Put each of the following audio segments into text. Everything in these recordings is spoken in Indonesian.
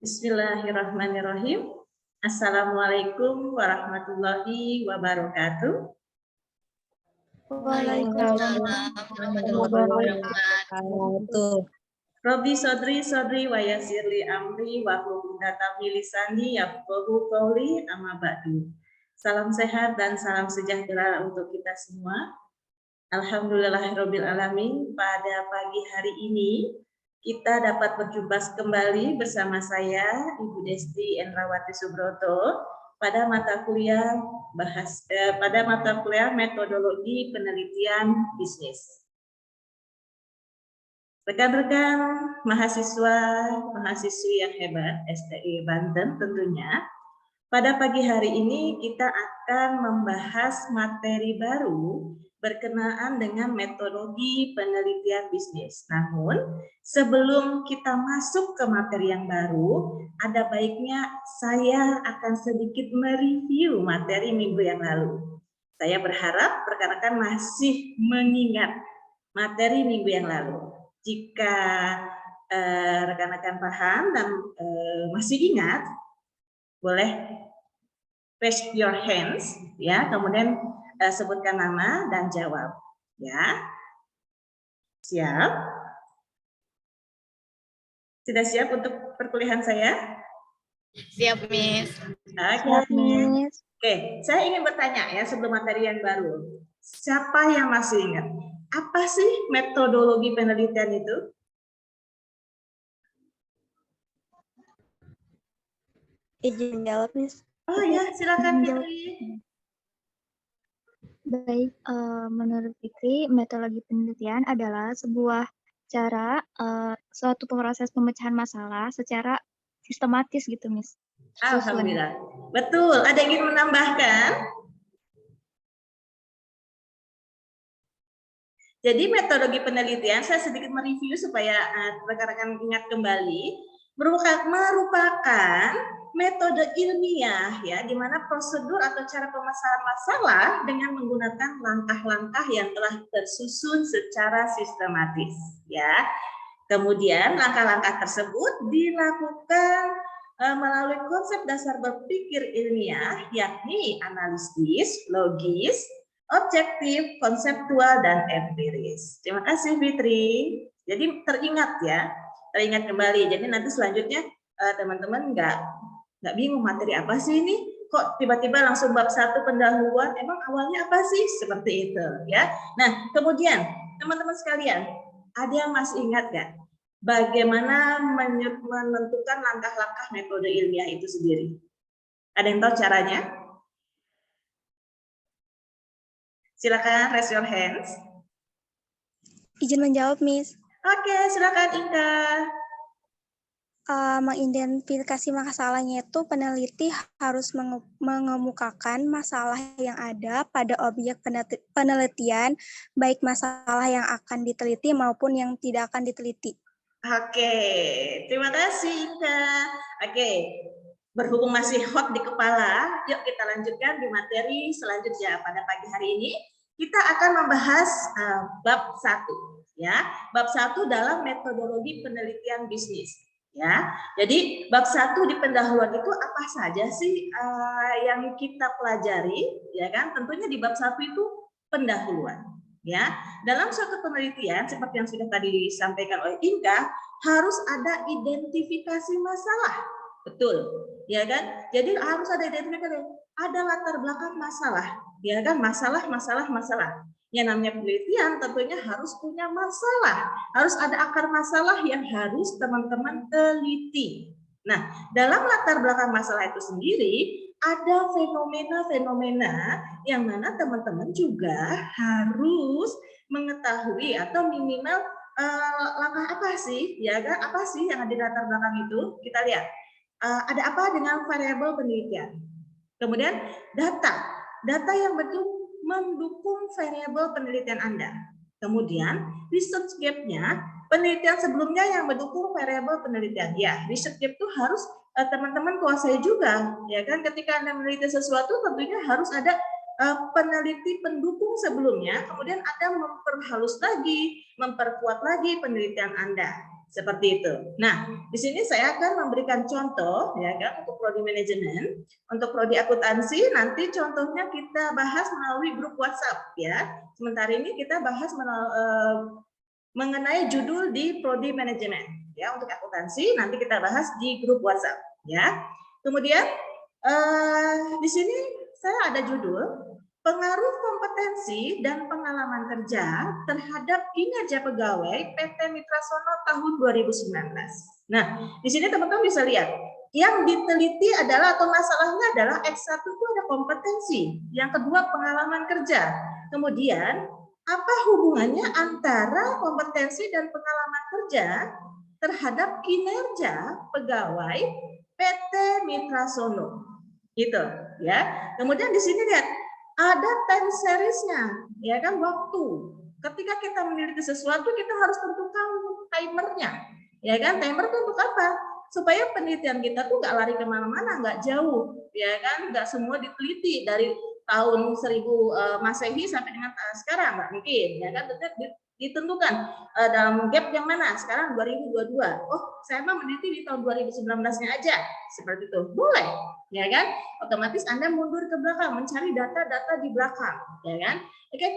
Bismillahirrahmanirrahim. Assalamualaikum warahmatullahi wabarakatuh. Waalaikumsalam warahmatullahi wabarakatuh. Robi sodri wa yasirli amri wa hlul uqdatam min lisani yafqahu qouli, amma ba'du. Salam sehat dan salam sejahtera untuk kita semua. Alhamdulillahirabbil alamin. Pada pagi hari ini kita dapat berjumpa kembali bersama saya Ibu Desti Endrawati Subroto pada mata kuliah metodologi penelitian bisnis. Rekan-rekan mahasiswi yang hebat STI Banten tentunya, pada pagi hari ini kita akan membahas materi baru berkenaan dengan metodologi penelitian bisnis. Namun, sebelum kita masuk ke materi yang baru, ada baiknya saya akan sedikit mereview materi minggu yang lalu. Saya berharap rekan-rekan masih mengingat materi minggu yang lalu. Jika rekan-rekan paham dan masih ingat, boleh raise your hands, ya, kemudian sebutkan nama dan jawab, ya. Siap? Sudah siap untuk perkuliahan saya? Siap, Miss. Oke, saya ingin bertanya ya sebelum materi yang baru. Siapa yang masih ingat? Apa sih metodologi penelitian itu? Izin jawab, Miss. Oh ya, silakan Fitri. Baik, menurut Fikri, metodologi penelitian adalah sebuah cara suatu proses pemecahan masalah secara sistematis gitu, Miss. Alhamdulillah. Betul. Ada yang ingin menambahkan? Jadi metodologi penelitian, saya sedikit mereview supaya rekan-rekan ingat kembali, merupakan metode ilmiah ya, di mana prosedur atau cara pemasaran masalah dengan menggunakan langkah-langkah yang telah tersusun secara sistematis ya. Kemudian langkah-langkah tersebut dilakukan melalui konsep dasar berpikir ilmiah, yakni analisis, logis, objektif, konseptual, dan empiris. Terima kasih Fitri. Jadi teringat ya, teringat kembali. Jadi nanti selanjutnya teman-teman nggak bingung materi apa sih ini? Kok tiba-tiba langsung bab 1 pendahuluan? Emang awalnya apa sih? Seperti itu ya. Nah kemudian teman-teman sekalian, ada yang masih ingat nggak? Bagaimana menentukan langkah-langkah metode ilmiah itu sendiri? Ada yang tahu caranya? Silakan raise your hands. Izin menjawab, Miss. Oke, silakan Inka. Mengidentifikasi masalahnya itu peneliti harus mengemukakan masalah yang ada pada objek penelitian, baik masalah yang akan diteliti maupun yang tidak akan diteliti. Oke, terima kasih Inka. Oke, berhubung masih hot di kepala, yuk kita lanjutkan di materi selanjutnya. Pada pagi hari ini kita akan membahas bab 1 ya. Bab 1 dalam metodologi penelitian bisnis. Ya, jadi bab 1 di pendahuluan itu apa saja sih yang kita pelajari, ya kan? Tentunya di bab 1 itu pendahuluan, ya. Dalam suatu penelitian seperti yang sudah tadi disampaikan oleh Inka, harus ada identifikasi masalah, betul, ya kan? Jadi harus ada identifikasi, ada latar belakang masalah, ya kan? Masalah. Yang namanya penelitian tentunya harus punya masalah, harus ada akar masalah yang harus teman-teman teliti. Nah, dalam latar belakang masalah itu sendiri ada fenomena-fenomena yang mana teman-teman juga harus mengetahui atau minimal langkah apa sih, ya kan? Apa sih yang ada di latar belakang itu? Kita lihat ada apa dengan variabel penelitian. Kemudian data yang betul mendukung variabel penelitian Anda. Kemudian research gap-nya, penelitian sebelumnya yang mendukung variabel penelitian. Ya, research gap itu harus teman-teman kuasai juga, ya kan? Ketika Anda meneliti sesuatu, tentunya harus ada peneliti pendukung sebelumnya, kemudian Anda memperhalus lagi, memperkuat lagi penelitian Anda. Seperti itu. Nah, di sini saya akan memberikan contoh ya kan untuk prodi manajemen, untuk prodi akuntansi nanti contohnya kita bahas melalui grup WhatsApp ya. Sementara ini kita bahas mengenai judul di prodi manajemen ya. Untuk akuntansi nanti kita bahas di grup WhatsApp ya. Kemudian di sini saya ada judul pengaruh kompetensi dan pengalaman kerja terhadap kinerja pegawai PT Mitra Sono tahun 2019. Nah, di sini teman-teman bisa lihat, yang diteliti adalah atau masalahnya adalah X1 itu ada kompetensi, yang kedua pengalaman kerja. Kemudian, apa hubungannya antara kompetensi dan pengalaman kerja terhadap kinerja pegawai PT Mitra Sono? Gitu, ya. Kemudian di sini lihat, ada time series-nya, ya kan, waktu. Ketika kita meneliti sesuatu, kita harus tentukan timernya, ya kan. Timer itu untuk apa? Supaya penelitian kita tuh nggak lari kemana-mana, nggak jauh, ya kan. Nggak semua diteliti dari tahun 1000 Masehi sampai dengan sekarang, nggak mungkin, ya kan. Ditentukan dalam gap yang mana. Sekarang 2022. Oh, saya mah meneliti di tahun 2019-nya aja, seperti itu. Boleh, ya kan? Otomatis Anda mundur ke belakang, mencari data-data di belakang, ya kan? Oke,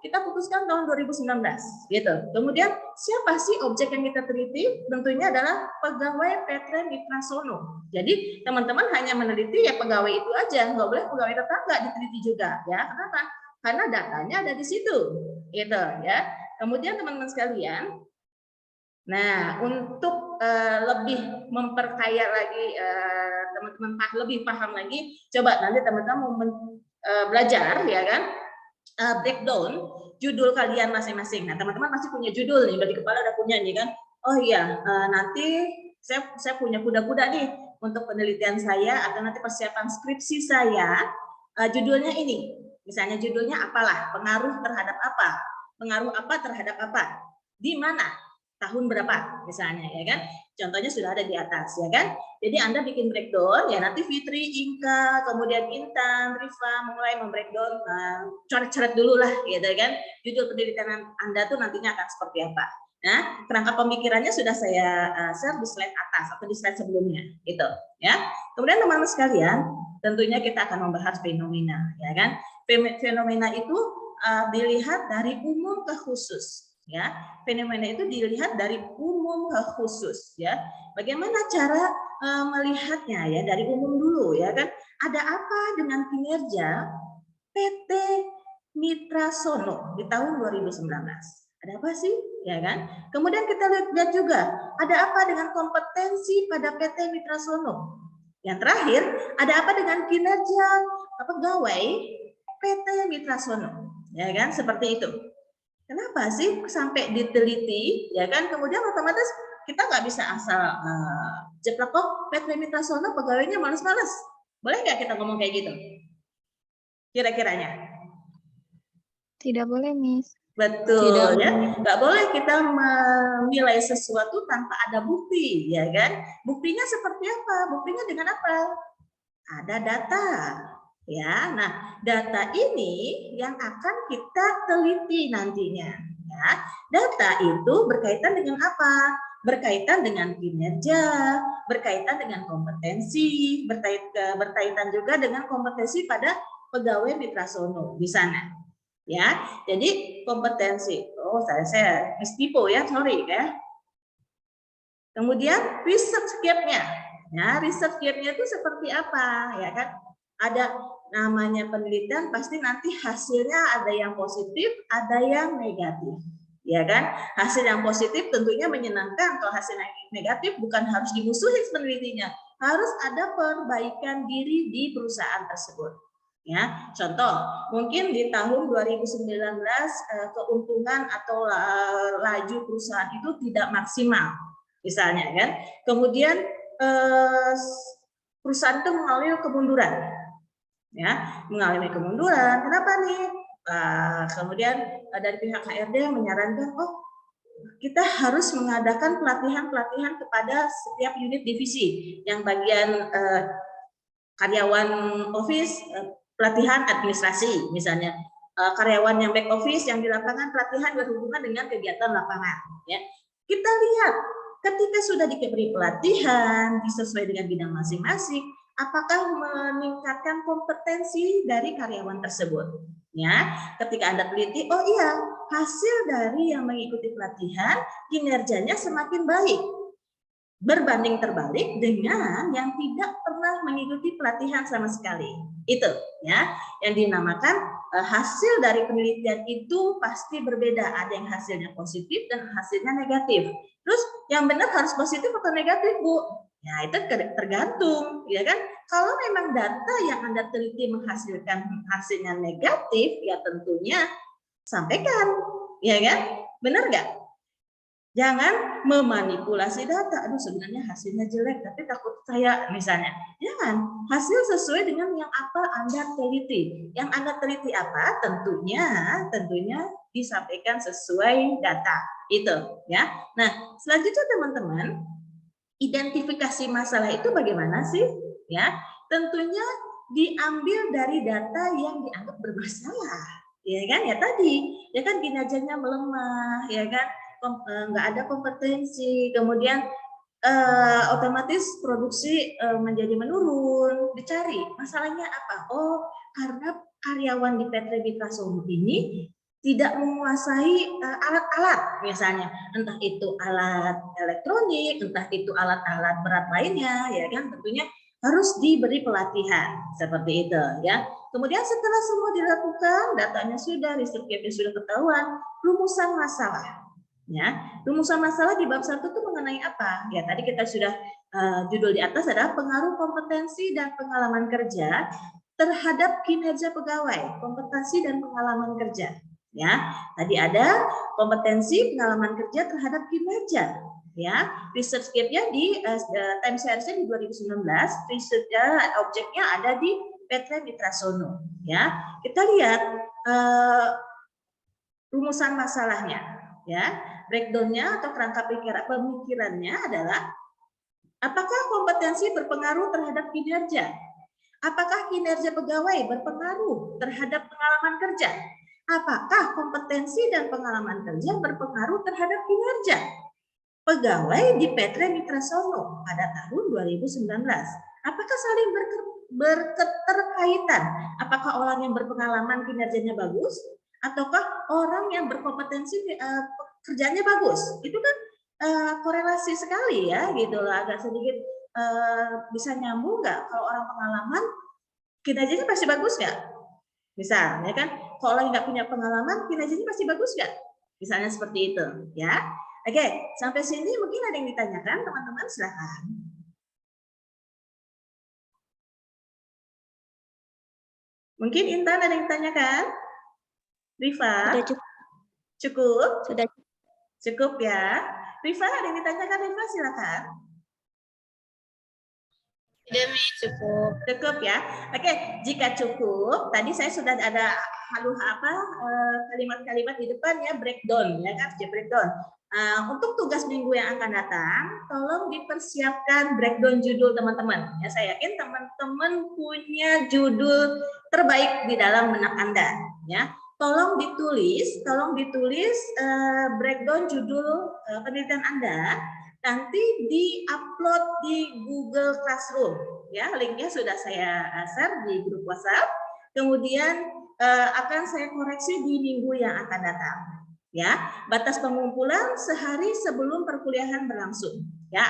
kita putuskan tahun 2019, gitu. Kemudian siapa sih objek yang kita teliti? Tentunya adalah pegawai PT Mitra Sono. Jadi teman-teman hanya meneliti ya pegawai itu aja, nggak boleh pegawai tetangga diteliti juga, ya. Kenapa? Karena datanya ada di situ, gitu, ya. Kemudian teman-teman sekalian, nah untuk lebih memperkaya lagi teman-teman lebih paham lagi, coba nanti teman-teman mau belajar ya kan, breakdown judul kalian masing-masing. Nah teman-teman pasti punya judul nih, dari kepala udah punya nih kan. Oh iya, nanti saya punya kuda-kuda nih untuk penelitian saya atau nanti persiapan skripsi saya, judulnya ini. Misalnya judulnya apalah, pengaruh terhadap apa, pengaruh apa terhadap apa, di mana, tahun berapa misalnya, ya kan. Contohnya sudah ada di atas, ya kan. Jadi Anda bikin breakdown, ya nanti Fitri, Inka, kemudian Intan, Rifa mulai membreakdown, coret-coret dulu lah, gitu kan. Judul penelitian Anda tuh nantinya akan seperti apa. Nah, kerangka pemikirannya sudah saya share di slide atas atau di slide sebelumnya, gitu, ya. Kemudian teman-teman sekalian, tentunya kita akan membahas fenomena, ya kan. Fenomena itu dilihat dari umum ke khusus, ya. Fenomena itu dilihat dari umum ke khusus, ya. Bagaimana cara melihatnya, ya, dari umum dulu, ya kan. Ada apa dengan kinerja PT Mitra Sono di tahun 2019? Ada apa sih, ya kan? Kemudian kita lihat juga ada apa dengan kompetensi pada PT Mitra Sono. Yang terakhir, ada apa dengan kinerja pegawai PT Mitra Sono, ya kan, seperti itu. Kenapa sih sampai diteliti, ya kan? Kemudian otomatis kita nggak bisa asal jeplak kok PT Mitra Sono pegawainya males-males. Boleh nggak kita ngomong kayak gitu? Kira-kiranya? Tidak boleh, Miss. Betul, Tidak ya. Nggak boleh kita menilai sesuatu tanpa ada bukti, ya kan? Buktinya seperti apa? Buktinya dengan apa? Ada data. Ya, nah data ini yang akan kita teliti nantinya. Ya, data itu berkaitan dengan apa? Berkaitan dengan kinerja, berkaitan dengan kompetensi, berkaitan juga dengan kompetensi pada pegawai Mitra Sono di sana. Ya, jadi kompetensi. Oh, saya mistypo ya, sorry ya. Kemudian research gap-nya. Ya, research gap-nya itu seperti apa, ya kan? Ada namanya penelitian, pasti nanti hasilnya ada yang positif, ada yang negatif, ya kan? Hasil yang positif tentunya menyenangkan, kalau hasil yang negatif bukan harus dimusuhi penelitinya, harus ada perbaikan diri di perusahaan tersebut. Ya, contoh mungkin di tahun 2019 keuntungan atau laju perusahaan itu tidak maksimal, misalnya kan. Kemudian perusahaan itu mengalami kemunduran. Ya, mengalami kemunduran. Kenapa nih? Kemudian dari pihak HRD menyarankan, oh kita harus mengadakan pelatihan-pelatihan kepada setiap unit divisi. Yang bagian karyawan office, pelatihan administrasi, misalnya karyawan yang back office yang di lapangan pelatihan berhubungan dengan kegiatan lapangan. Ya, kita lihat ketika sudah diberi pelatihan sesuai dengan bidang masing-masing, apakah meningkatkan kompetensi dari karyawan tersebut? Ya, ketika Anda teliti, oh iya, hasil dari yang mengikuti pelatihan kinerjanya semakin baik berbanding terbalik dengan yang tidak pernah mengikuti pelatihan sama sekali. Itu ya, yang dinamakan hasil dari penelitian itu pasti berbeda. Ada yang hasilnya positif dan hasilnya negatif. Terus yang benar harus positif atau negatif, Bu? Ya, itu tergantung, ya kan? Kalau memang data yang Anda teliti menghasilkan hasilnya negatif, ya tentunya sampaikan, ya kan? Benar nggak? Jangan memanipulasi data. Aduh, sebenarnya hasilnya jelek, tapi takut saya misalnya. Jangan. Hasil sesuai dengan yang apa Anda teliti. Yang Anda teliti apa? Tentunya disampaikan sesuai data. Itu, ya. Nah, selanjutnya teman-teman, identifikasi masalah itu bagaimana sih? Ya, tentunya diambil dari data yang dianggap bermasalah. Ya kan? Ya tadi, ya kan kinerjanya melemah, ya kan? Nggak ada kompetensi, kemudian otomatis produksi menjadi menurun. Dicari masalahnya apa? Oh, karena karyawan di PT Mitra Sono ini tidak menguasai alat-alat, misalnya entah itu alat elektronik, entah itu alat-alat berat lainnya, ya kan? Tentunya harus diberi pelatihan seperti itu, ya. Kemudian setelah semua dilakukan, datanya sudah, risetnya sudah ketahuan, rumusan masalah. Ya, rumusan masalah di bab 1 itu mengenai apa? Ya, tadi kita sudah judul di atas adalah pengaruh kompetensi dan pengalaman kerja terhadap kinerja pegawai, kompetensi dan pengalaman kerja. Ya, tadi ada kompetensi pengalaman kerja terhadap kinerja. Ya, research gap-nya di time series-nya di 2019, research objeknya ada di PT Mitra Sono. Ya, kita lihat rumusan masalahnya. Ya, breakdown-nya atau kerangka pemikirannya adalah apakah kompetensi berpengaruh terhadap kinerja? Apakah kinerja pegawai berpengaruh terhadap pengalaman kerja? Apakah kompetensi dan pengalaman kerja berpengaruh terhadap kinerja pegawai di PT Mitra Sono pada tahun 2019? Apakah saling berketerkaitan? Apakah orang yang berpengalaman kinerjanya bagus? Ataukah orang yang berkompetensi kerjanya bagus? Itu kan korelasi sekali ya, gitu lah. Agak sedikit bisa nyambung nggak? Kalau orang pengalaman kinerjanya pasti bagus nggak? Misalnya kan, kalau orang nggak punya pengalaman kinerjanya pasti bagus nggak? Misalnya seperti itu, ya. Oke, sampai sini mungkin ada yang ditanyakan, teman-teman silakan. Mungkin Intan ada yang ditanyakan? Rifa? Sudah cukup. Cukup? Sudah cukup ya. Rifa ada yang ditanyakan? Rifa silakan. Tidak, Mi, cukup. Cukup ya. Oke, jika cukup, tadi saya sudah ada kalimat-kalimat di depan ya, breakdown ya kan, breakdown. Untuk tugas minggu yang akan datang, tolong dipersiapkan breakdown judul teman-teman. Ya, saya yakin teman-teman punya judul terbaik di dalam benak Anda. Ya, tolong ditulis breakdown judul penelitian Anda. Nanti di-upload di Google Classroom. Ya, linknya sudah saya share di grup WhatsApp. Kemudian akan saya koreksi di minggu yang akan datang. Ya, batas pengumpulan sehari sebelum perkuliahan berlangsung. Ya,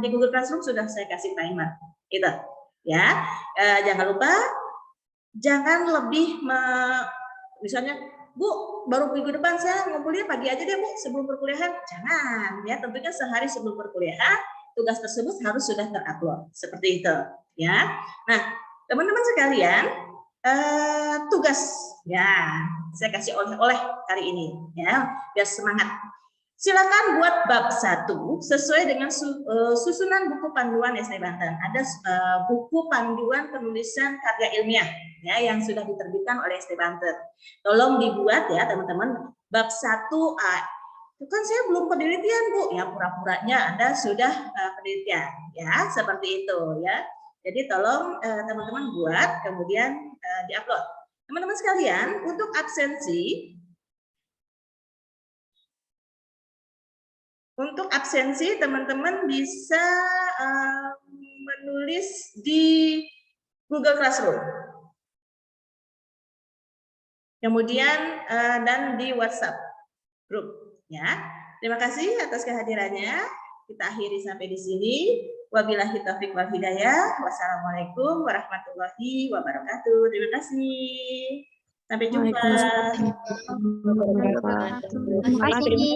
di Google Classroom sudah saya kasih timer. Itu. Ya, jangan lupa jangan lebih misalnya, Bu, baru minggu depan saya ngumpulnya pagi aja deh, Bu, sebelum perkuliahan. Jangan, ya, tentunya sehari sebelum perkuliahan tugas tersebut harus sudah terupload. Seperti itu, ya. Nah, teman-teman sekalian, tugas ya saya kasih oleh-oleh hari ini ya, biar semangat. Silakan buat bab 1 sesuai dengan susunan buku panduan SD Banten. Ada buku panduan penulisan karya ilmiah ya yang sudah diterbitkan oleh SD Banten. Tolong dibuat ya teman-teman, bab 1A. Kan saya belum penelitian, Bu. Ya, pura-puranya Anda sudah penelitian ya, seperti itu ya. Jadi tolong teman-teman buat kemudian diupload. Teman-teman sekalian, untuk absensi Untuk absensi, teman-teman bisa menulis di Google Classroom. Kemudian dan di WhatsApp grup. Ya, terima kasih atas kehadirannya. Kita akhiri sampai di sini. Wabillahi taufiq wal hidayah. Wassalamualaikum warahmatullahi wabarakatuh. Terima kasih. Sampai jumpa. Terima kasih.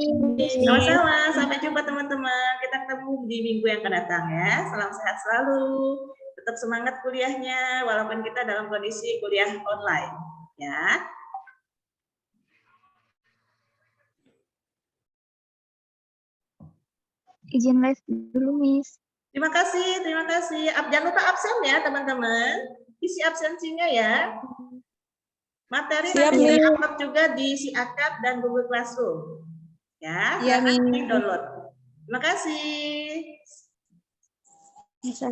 Sama-sama. Sampai jumpa teman-teman. Kita ketemu di minggu yang akan datang ya. Salam sehat selalu. Tetap semangat kuliahnya walaupun kita dalam kondisi kuliah online. Ya. Izin live dulu, Miss. Terima kasih, terima kasih. Jangan lupa absen ya, teman-teman. Isi absensinya ya. Materi Siap, nanti Miss. di-upload juga di SiAkad dan Google Classroom. Ya, Iya, silahkan Miss. download. Terima kasih.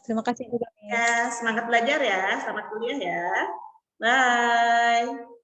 Terima kasih juga, Miss. Ya, semangat belajar ya. Selamat kuliah ya. Bye.